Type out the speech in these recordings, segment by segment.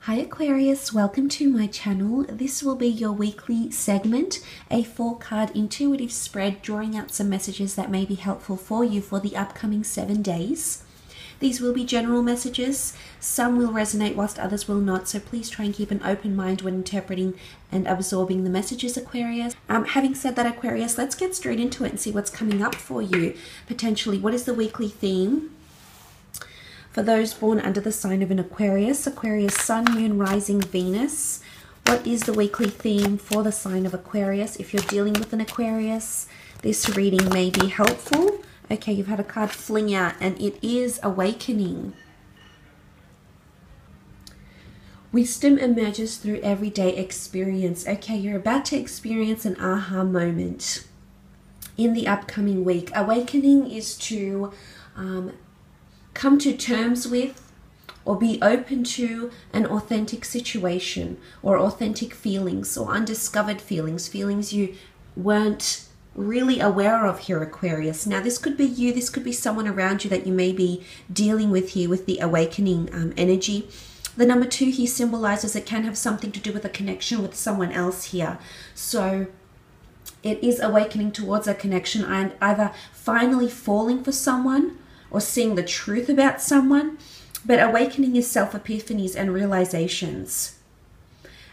Hi Aquarius, welcome to my channel. This will be your weekly segment, a 4-card intuitive spread drawing out some messages that may be helpful for you for the upcoming 7 days. These will be general messages. Some will resonate whilst others will not, so please try and keep an open mind when interpreting and absorbing the messages, Aquarius. Having said that, Aquarius, let's get straight into it and see what's coming up for you. Potentially, what is the weekly theme? For those born under the sign of an Aquarius, Aquarius Sun, Moon, Rising, Venus. What is the weekly theme for the sign of Aquarius? If you're dealing with an Aquarius, this reading may be helpful. Okay, you've had a card fling out and it is awakening. Wisdom emerges through everyday experience. Okay, you're about to experience an aha moment in the upcoming week. Awakening is to come to terms with or be open to an authentic situation or authentic feelings or undiscovered feelings, feelings you weren't really aware of here, Aquarius. Now, this could be you, this could be someone around you that you may be dealing with here with the awakening energy. The number 2 here symbolizes it can have something to do with a connection with someone else here. So it is awakening towards a connection and either finally falling for someone or seeing the truth about someone, but awakening is self-epiphanies and realizations.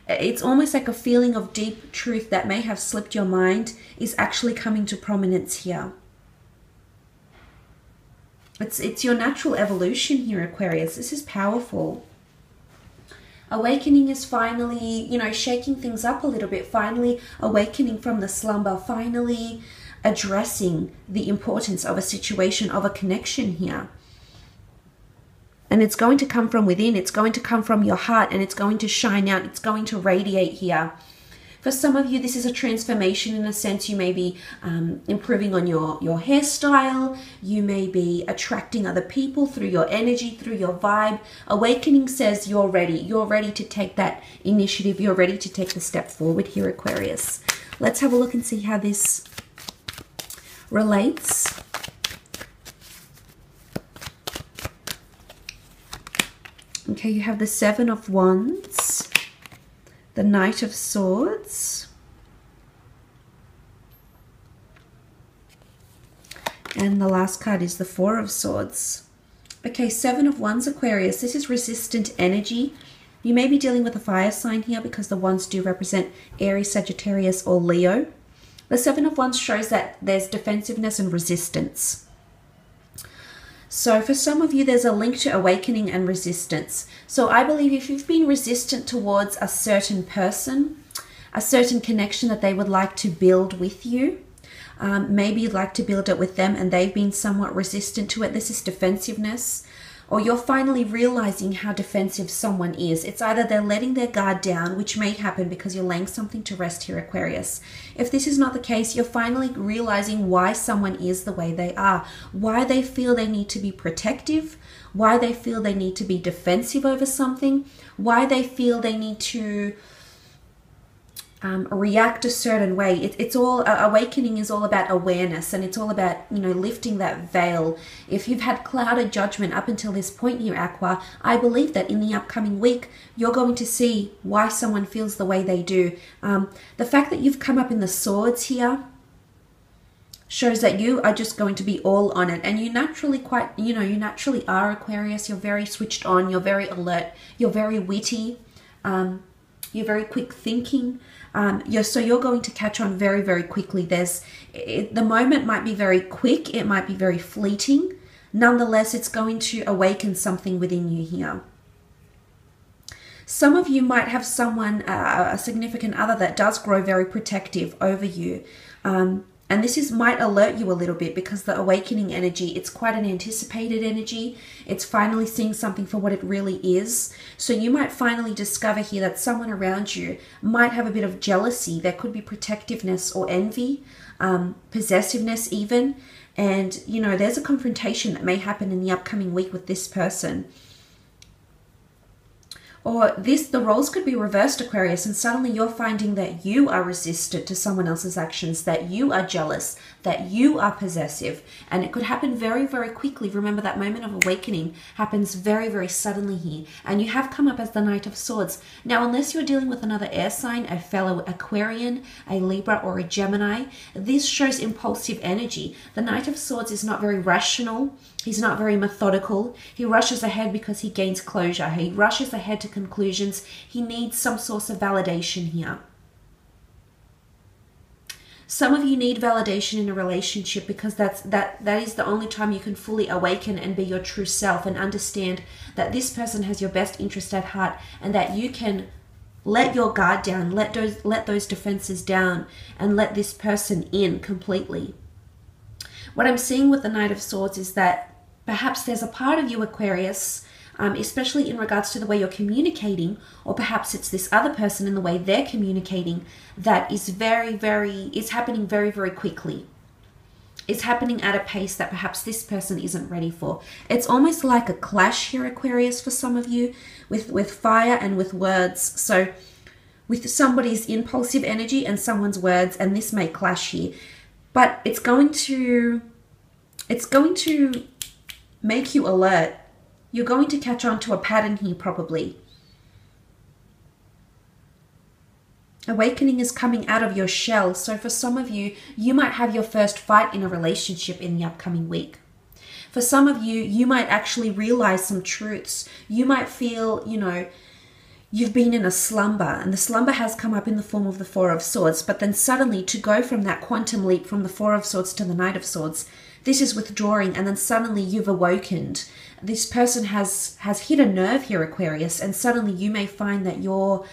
It's almost like a feeling of deep truth that may have slipped your mind is actually coming to prominence here. It's your natural evolution here, Aquarius. This is powerful. Awakening is finally, shaking things up a little bit, finally awakening from the slumber, finally addressing the importance of a situation, of a connection here. And it's going to come from within, it's going to come from your heart, and it's going to shine out, it's going to radiate here. For some of you, this is a transformation in a sense. You may be improving on your hairstyle, you may be attracting other people through your energy, through your vibe. Awakening says you're ready to take that initiative, you're ready to take the step forward here, Aquarius. Let's have a look and see how this relates. Okay, you have the 7 of Wands, the Knight of Swords, and the last card is the 4 of Swords. Okay, 7 of Wands, Aquarius. This is resistant energy. You may be dealing with a fire sign here because the Wands do represent Aries, Sagittarius, or Leo. The 7 of Wands shows that there's defensiveness and resistance. So for some of you, there's a link to awakening and resistance. So I believe if you've been resistant towards a certain person, a certain connection that they would like to build with you, maybe you'd like to build it with them and they've been somewhat resistant to it, this is defensiveness. Or you're finally realizing how defensive someone is. It's either they're letting their guard down, which may happen because you're laying something to rest here, Aquarius. If this is not the case, you're finally realizing why someone is the way they are, why they feel they need to be protective, why they feel they need to be defensive over something, why they feel they need to react a certain way. It's all, awakening is all about awareness, and it's all about, lifting that veil. If you've had clouded judgment up until this point here, Aqua, I believe that in the upcoming week, you're going to see why someone feels the way they do. The fact that you've come up in the Swords here shows that you are just going to be all on it, and you naturally you naturally are, Aquarius. You're very switched on, you're very alert, you're very witty, you're very quick thinking. So you're going to catch on very, very quickly. The moment might be very quick, it might be very fleeting. Nonetheless, it's going to awaken something within you here. Some of you might have someone, a significant other, that does grow very protective over you. And this might alert you a little bit because the awakening energy, it's quite an anticipated energy. It's finally seeing something for what it really is. So you might finally discover here that someone around you might have a bit of jealousy. There could be protectiveness or envy, possessiveness even. And, there's a confrontation that may happen in the upcoming week with this person. Or the roles could be reversed, Aquarius, and suddenly you're finding that you are resistant to someone else's actions, that you are jealous, that you are possessive. And it could happen very, very quickly. Remember, that moment of awakening happens very, very suddenly here. And you have come up as the Knight of Swords. Now, unless you're dealing with another air sign, a fellow Aquarian, a Libra, or a Gemini, this shows impulsive energy. The Knight of Swords is not very rational. He's not very methodical. He rushes ahead because he gains closure. He rushes ahead to conclusions. He needs some source of validation here. Some of you need validation in a relationship because that is the only time you can fully awaken and be your true self and understand that this person has your best interest at heart and that you can let your guard down, let those defenses down and let this person in completely. What I'm seeing with the Knight of Swords is that perhaps there's a part of you, Aquarius, especially in regards to the way you're communicating, or perhaps it's this other person in the way they're communicating, that is it's happening very, very quickly. It's happening at a pace that perhaps this person isn't ready for. It's almost like a clash here, Aquarius, for some of you, with fire and with words. So with somebody's impulsive energy and someone's words, and this may clash here. But it's going to make you alert. You're going to catch on to a pattern here probably. Awakening is coming out of your shell. So for some of you, you might have your first fight in a relationship in the upcoming week. For some of you, you might actually realize some truths. You might feel, you've been in a slumber, and the slumber has come up in the form of the Four of Swords. But then suddenly to go from that quantum leap from the Four of Swords to the Knight of Swords, this is withdrawing, and then suddenly you've awakened. This person has hit a nerve here, Aquarius, and suddenly you may find that you're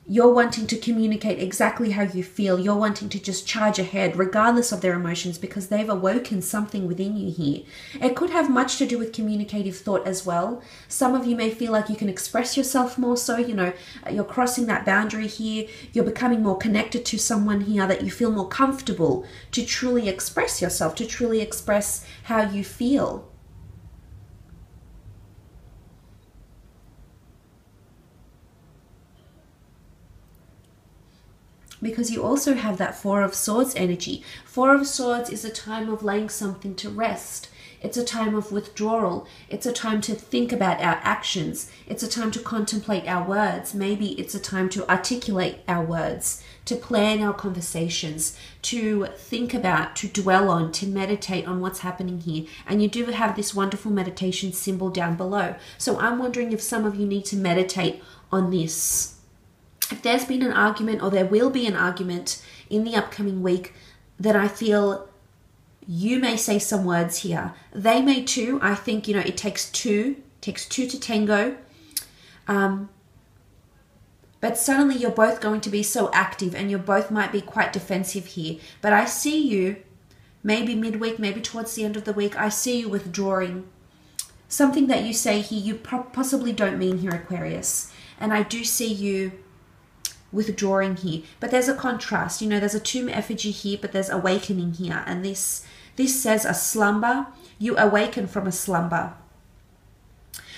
wanting to communicate exactly how you feel. You're wanting to just charge ahead regardless of their emotions because they've awoken something within you here. It could have much to do with communicative thought as well. Some of you may feel like you can express yourself more so, you're crossing that boundary here. You're becoming more connected to someone here that you feel more comfortable to truly express yourself, to truly express how you feel. Because you also have that Four of Swords energy. Four of Swords is a time of laying something to rest. It's a time of withdrawal. It's a time to think about our actions. It's a time to contemplate our words. Maybe it's a time to articulate our words, to plan our conversations, to think about, to dwell on, to meditate on what's happening here. And you do have this wonderful meditation symbol down below. So I'm wondering if some of you need to meditate on this. If there's been an argument, or there will be an argument in the upcoming week, then I feel you may say some words here. They may too. I think, it takes two to tango. But suddenly you're both going to be so active and you both might be quite defensive here. But I see you, maybe midweek, maybe towards the end of the week, I see you withdrawing. Something that you say here, you possibly don't mean here, Aquarius. And I do see you withdrawing here, but there's a contrast. There's a tomb effigy here, but there's awakening here, and this says a slumber. You awaken from a slumber.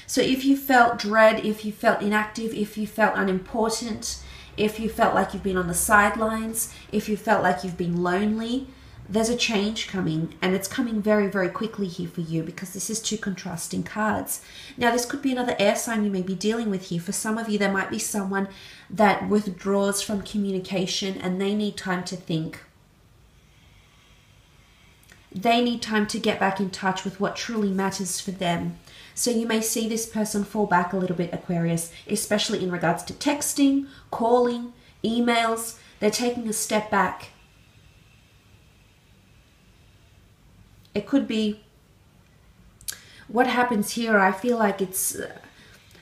So if you felt dread, if you felt inactive, if you felt unimportant, if you felt like you've been on the sidelines, if you felt like you've been lonely, there's a change coming, and it's coming very, very quickly here for you because this is two contrasting cards. Now, this could be another air sign you may be dealing with here. For some of you, there might be someone that withdraws from communication and they need time to think. They need time to get back in touch with what truly matters for them. So you may see this person fall back a little bit, Aquarius, especially in regards to texting, calling, emails. They're taking a step back. It could be what happens here. I feel like it's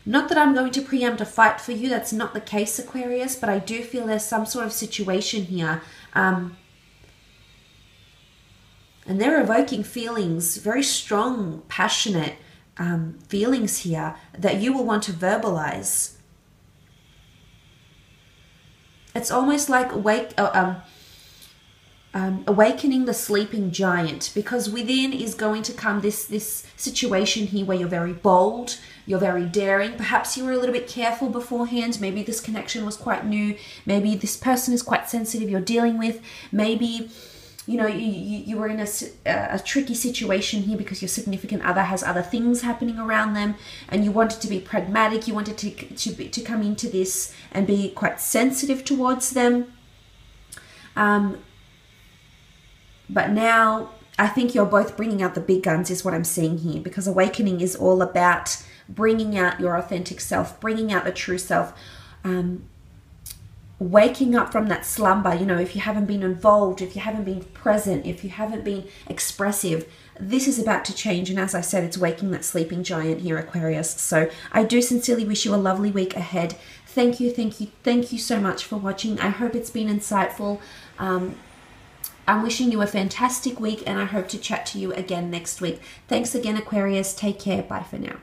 not that I'm going to preempt a fight for you. That's not the case, Aquarius, but I do feel there's some sort of situation here. And they're evoking feelings, very strong, passionate feelings here that you will want to verbalize. It's almost like awakening the sleeping giant, because within is going to come this situation here where you're very bold, you're very daring. Perhaps you were a little bit careful beforehand. Maybe this connection was quite new. Maybe this person is quite sensitive you're dealing with. Maybe, you know, you were in a tricky situation here because your significant other has other things happening around them, and you wanted to be pragmatic. You wanted to come into this and be quite sensitive towards them. But now I think you're both bringing out the big guns is what I'm seeing here, because awakening is all about bringing out your authentic self, bringing out the true self, waking up from that slumber. You know, if you haven't been involved, if you haven't been present, if you haven't been expressive, this is about to change. And as I said, it's waking that sleeping giant here, Aquarius. So I do sincerely wish you a lovely week ahead. Thank you, thank you, thank you so much for watching. I hope it's been insightful. I'm wishing you a fantastic week, and I hope to chat to you again next week. Thanks again, Aquarius. Take care. Bye for now.